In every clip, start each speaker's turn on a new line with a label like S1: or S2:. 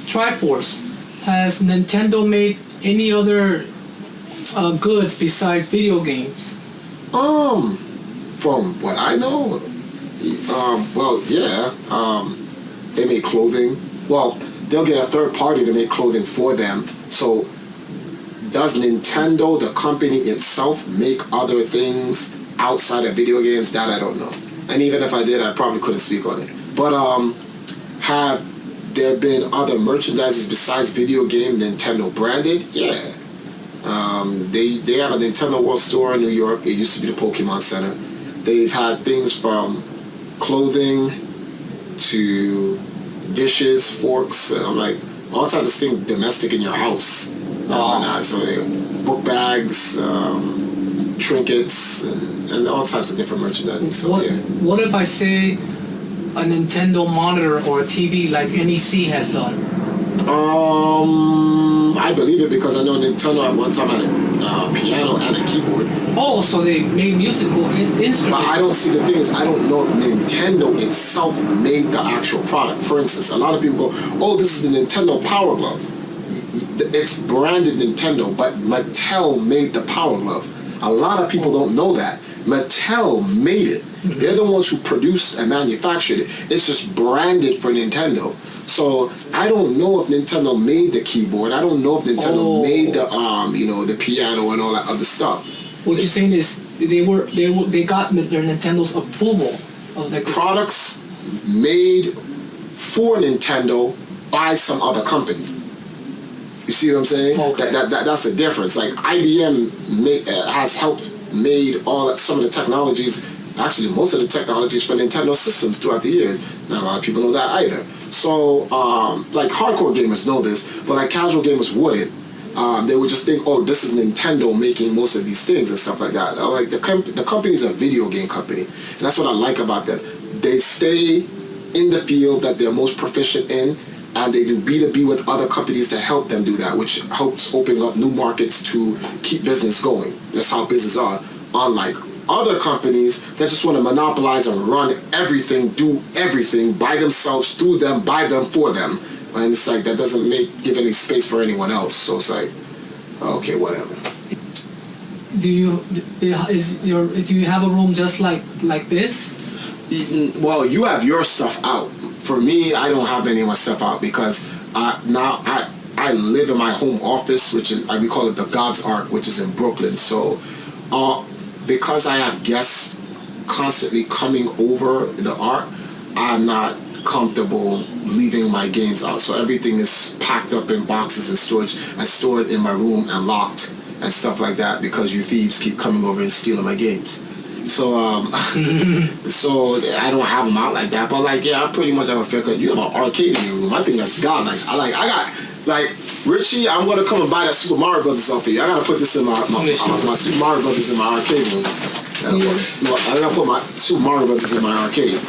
S1: TriForce, has Nintendo made any other goods besides video games?
S2: From what I know, well, yeah, they make clothing. Well, they'll get a third party to make clothing for them. So, does Nintendo, the company itself, make other things outside of video games? That I don't know. And even if I did, I probably couldn't speak on it. But have there been other merchandises besides video game Nintendo branded? Yeah. They have a Nintendo World Store in New York. It used to be the Pokemon Center. They've had things from clothing to dishes, forks, and I'm like, all types of things domestic in your house. So book bags, trinkets, and all types of different merchandising. So
S1: what if I say a Nintendo monitor or a TV like NEC has done?
S2: I believe it because I know Nintendo at one time had a piano and a keyboard.
S1: Oh, so they made musical instruments.
S2: But I don't see the thing is I don't know if Nintendo itself made the actual product. For instance, a lot of people go, "Oh, this is the Nintendo Power Glove." It's branded Nintendo, but Mattel made the Power Glove. A lot of people don't know that. Mattel made it. Mm-hmm. They're the ones who produced and manufactured it. It's just branded for Nintendo. So I don't know if Nintendo made the keyboard. I don't know if Nintendo made the the piano and all that other stuff.
S1: What you're saying is they got their Nintendo's approval of the
S2: products made for Nintendo by some other company. You see what I'm saying?
S1: Okay.
S2: That's the difference. Like IBM has helped made some of the technologies, actually most of the technologies for Nintendo systems throughout the years. Not a lot of people know that either. So like hardcore gamers know this, but like casual gamers wouldn't. They would just think, oh, this is Nintendo making most of these things and stuff like that. Like the company is a video game company, and that's what I like about them. They stay in the field that they're most proficient in, and they do B2B with other companies to help them do that, which helps open up new markets to keep business going. That's how business are. Unlike other companies that just want to monopolize and run everything, do everything by themselves, through them, by them, for them. And it's like that doesn't give any space for anyone else. So it's like, okay, whatever.
S1: Do you have a room just like this?
S2: Well, you have your stuff out. For me, I don't have any of my stuff out because now I live in my home office, which is we call it the God's Ark, which is in Brooklyn. So because I have guests constantly coming over the Ark, I'm not comfortable leaving my games out. So everything is packed up in boxes and storage and stored in my room and locked and stuff like that because you thieves keep coming over and stealing my games. So so I don't have them out like that. But like, yeah, I pretty much have a fair cut. You have an arcade in your room. I think that's God. I got Richie, I'm gonna come and buy that Super Mario Brothers off for you. I gotta put this in my Super Mario Brothers in my arcade room. I gotta put my Super Mario Brothers in my arcade.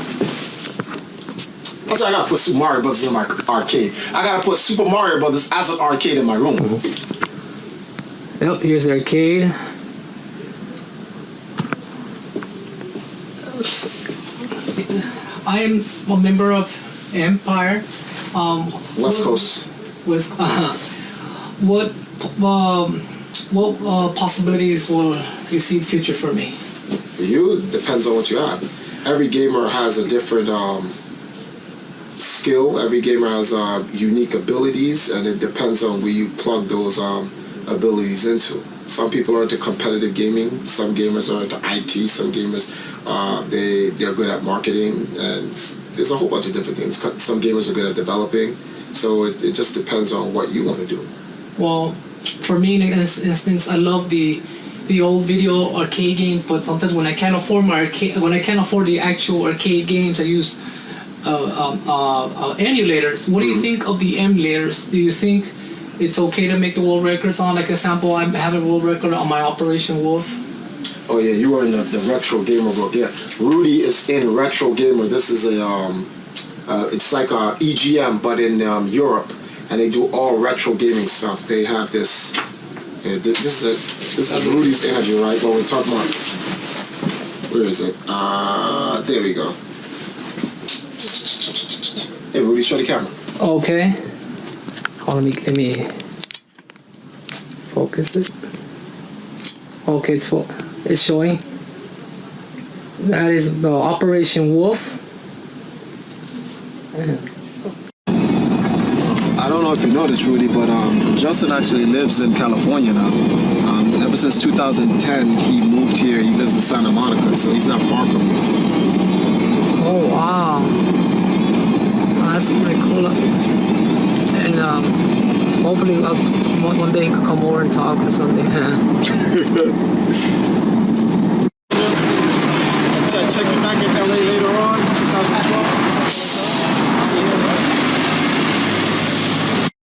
S2: I said I gotta put Super Mario Brothers in my arcade. I gotta put Super Mario Brothers as an arcade in my room.
S1: Yep, here's the arcade. I am a member of Empire.
S2: West Coast.
S1: What possibilities will you see in the future for me?
S2: For you, it depends on what you have. Every gamer has a different skill. Every gamer has unique abilities, and it depends on where you plug those abilities into. Some people are into competitive gaming. Some gamers are into IT. Some gamers they're good at marketing, and there's a whole bunch of different things. Some gamers are good at developing. So it just depends on what you want to do.
S1: Well, for me, in instance, I love the old video arcade games, but sometimes when I can't afford the actual arcade games, I use emulators. What do you think of the emulators? Do you think it's okay to make the world records on? Like example, I have a world record on my Operation Wolf.
S2: Oh yeah, you were in the Retro Gamer book. Yeah, Rudy is in Retro Gamer. This is a it's like a EGM, but in Europe, and they do all retro gaming stuff. They have this. Yeah, this is Rudy's interview, right? What we're talking about. Where is it? There we go. Hey, Rudy, show the camera.
S1: Okay. Oh, let me focus it. Okay, it's showing. That is the Operation Wolf.
S3: I don't know if you know this, Rudy, but Justin actually lives in California now. Ever since 2010, he moved here. He lives in Santa Monica, so he's not far from you.
S1: Oh wow, that's pretty cool. And so hopefully one day you could come over and talk or something.
S3: Check you back in LA later on, 2012.